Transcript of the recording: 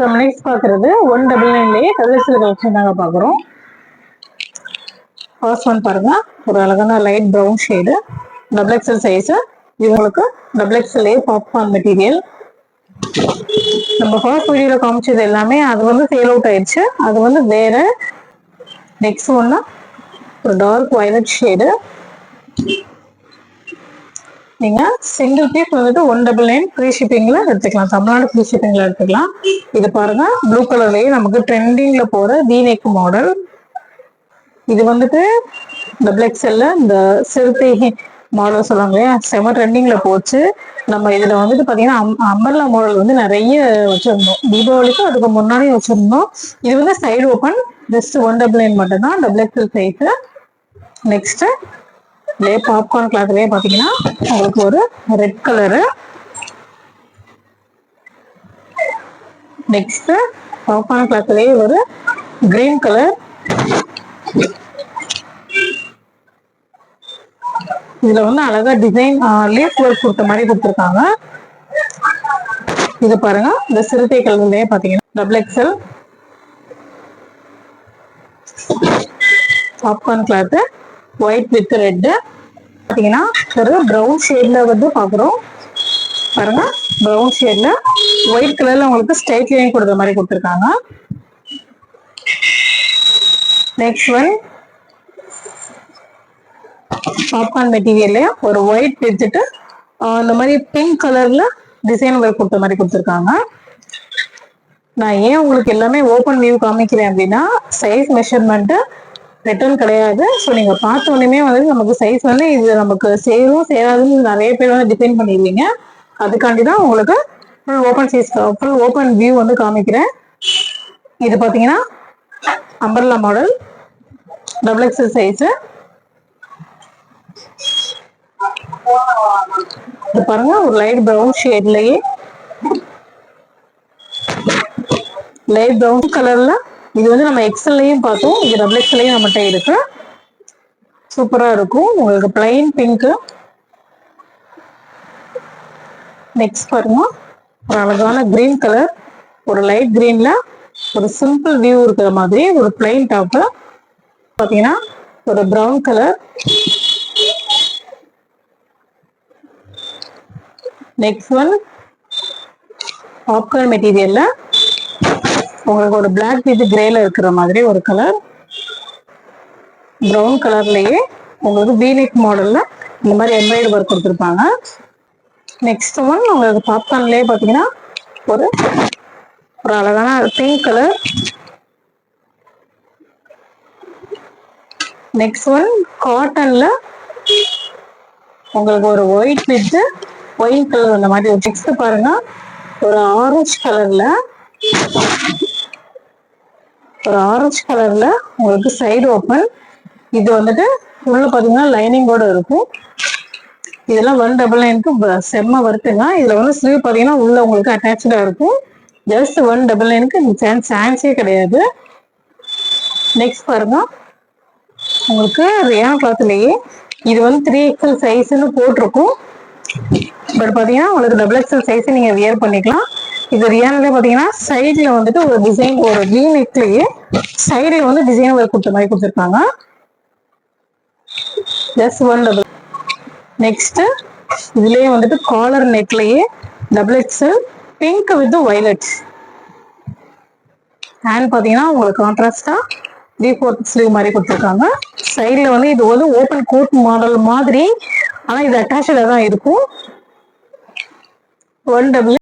நம்ம நெக்ஸ்ட் பாக்குறது 199லயே கலர்ஸ்ல கலெக்ஷன் தாங்க பாக்குறோம். ஃபர்ஸ்ட் ஒன் பாருங்க, ஒரு அழகான light brown shade, double XL size. இவங்களுக்கு டபுள் எக்ஸல்லே பாப்கார்ன் மெட்டீரியல். நம்ம ஃபர்ஸ்ட் வீடியோல காமிச்சது எல்லாமே அது வந்து சேல் அவுட் ஆயிடுச்சு. அது வந்து வேற. நெக்ஸ்ட் ஒன்னு ஒரு டார்க் வயலட் ஷேடு. நீங்க சிங்கிள் பீஸ் வந்துட்டு 199 ஃப்ரீ ஷிப்பிங்ல எடுத்துக்கலாம். தமிழ்நாடு ஃப்ரீ ஷிப்பிங்ல எடுத்துக்கலாம். இது பாருங்க, ப்ளூ கலர்லயே நமக்கு ட்ரெண்டிங்ல போற வி நெக் மாடல். இது வந்துட்டு டபுள் எக்ஸ்எல்ல இந்த சிறுத்தை மாடல் சொல்லுவாங்க, செம ட்ரெண்டிங்ல போச்சு. நம்ம இதுல வந்துட்டு பாத்தீங்கன்னா அம்பர்லா மாடல் வந்து நிறைய வச்சிருந்தோம். தீபாவளிக்கு அதுக்கு முன்னாடி வச்சிருந்தோம். இது வந்து சைடு ஓப்பன், ஜஸ்ட் 199 மட்டும் தான், double XL size. Next popcorn கிளாத்லயே பாத்தீங்கன்னா உங்களுக்கு ஒரு ரெட் கலரு. நெக்ஸ்ட் பாப்கார்ன் கிளாத்லயே ஒரு கிரீன் கலர். இதுல வந்து அழகா டிசைன் லீஃப் ஒர்க் கொடுத்த மாதிரி கொடுத்துருக்காங்க. இது பாருங்க, இந்த சிறுத்தை கலர்லயே பாத்தீங்கன்னா double XL popcorn cloth, white with red. பாத்தீங்கன்னா ஒரு ப்ரௌன் ஷேட்ல வந்து பாக்குறோம். பாருங்க, ப்ரௌன் ஷேட்ல ஒயிட் கலர்ல உங்களுக்கு ஸ்ட்ரைட் லைன் கொடுத்த மாதிரி கொடுத்துருக்காங்க. நெக்ஸ்ட் ஒன் பாப்கார்ன் மெட்டீரியல்ல ஒரு ஒயிட் வச்சுட்டு இந்த மாதிரி பிங்க் கலர்ல டிசைன் ஒர்க் கொடுத்த மாதிரி கொடுத்துருக்காங்க. நான் ஏன் உங்களுக்கு எல்லாமே ஓப்பன் வியூ காமிக்கிறேன் அப்படின்னா, சைஸ் மெஷர்மெண்ட் ரிட்டர்ன் கிடையாது. ஸோ நீங்க பார்த்த உடனே வந்து நமக்கு சைஸ் வந்து இது நமக்கு சேரும் சேராதுன்னு நிறைய பேர் வந்து டிசைன் பண்ணிடுவீங்க. அதுக்காண்டி தான் உங்களுக்கு full open size full open view வந்து காமிக்கிறேன். இது பாத்தீங்கன்னா umbrella model, double XL size. இது பாருங்க, ஒரு லைட் ப்ரௌன் ஷேட்லயே லைட் ப்ரௌன் கலர்ல. இது வந்து நம்ம எக்ஸ்எல்லையும் பார்த்தோம், இது டபுள் எக்ஸ்எல்லையும் நம்மகிட்ட இருக்கு. சூப்பரா இருக்கும். உங்களுக்கு பிளைன் பிங்க். நெக்ஸ்ட் பாருங்க, ஒரு அழகான கிரீன் கலர், ஒரு லைட் கிரீன்ல ஒரு சிம்பிள் வியூ இருக்கிற மாதிரி ஒரு பிளைன் டாப். பாத்தீங்கன்னா ஒரு brown colour. Next one popcorn மெட்டீரியல்ல உங்களுக்கு ஒரு பிளாக் வித் கிரேல இருக்கிற மாதிரி ஒரு கலர். ப்ரௌன் கலர்லயே உங்களுக்கு வீநெக் மாடல்ல இந்த மாதிரி எம்ப்ராய்டரி ஒர்க் கொடுத்துருப்பாங்க. நெக்ஸ்ட் ஒன் உங்களுக்கு பாப்கார்ன்லயே பாத்தீங்கன்னா ஒரு ஒரு அழகான பிங்க் கலர். நெக்ஸ்ட் ஒன் காட்டன்ல உங்களுக்கு ஒரு ஒயிட் வித் ஒயிட் கலர் அந்த மாதிரி. நெக்ஸ்ட் பாருங்க, ஒரு ஆரஞ்சு கலர்ல உங்களுக்கு சைடு ஓப்பன். இது வந்துட்டு உள்ள பாத்தீங்கன்னா லைனிங்கோட இருக்கும். இதெல்லாம் 199க்கு செம்ம வருத்துங்க. இதுல வந்து ஸ்லீவ் பாத்தீங்கன்னா உள்ள உங்களுக்கு அட்டாச்சா இருக்கும். ஜஸ்ட் 199க்கு சான்ஸே கிடையாது. நெக்ஸ்ட் பாருங்க, உங்களுக்கு ரியான் கிளாத்லயே இது வந்து 3XL சைஸ்ன்னு போட்டிருக்கும். பட் பாத்தீங்கன்னா உங்களுக்கு டபுள் எக்ஸ்எல் சைஸ் நீங்க வியர் பண்ணிக்கலாம். இது ரியான்ல பாத்தீங்கன்னா சைட்ல வந்துட்டு ஒரு டிசைன், ஒரு வி நெக்லயே சைடுல வந்து டிசைன் ஒர்க் கொடுத்த மாதிரி கொடுத்துருக்காங்க. ஜஸ்ட் 199. நெக்ஸ்ட் இதுலயே வந்துட்டு காலர் நெக்லயே double XL pink with violet. Hand பாத்தீங்கன்னா உங்களுக்கு கான்ட்ராஸ்டா 3/4 ஸ்லீவ் மாதிரி கொடுத்துருக்காங்க. சைட்ல வந்து இது வந்து ஓப்பன் கோட் மாடல் மாதிரி, ஆனா இது அட்டாச்சா தான் இருக்கும். 199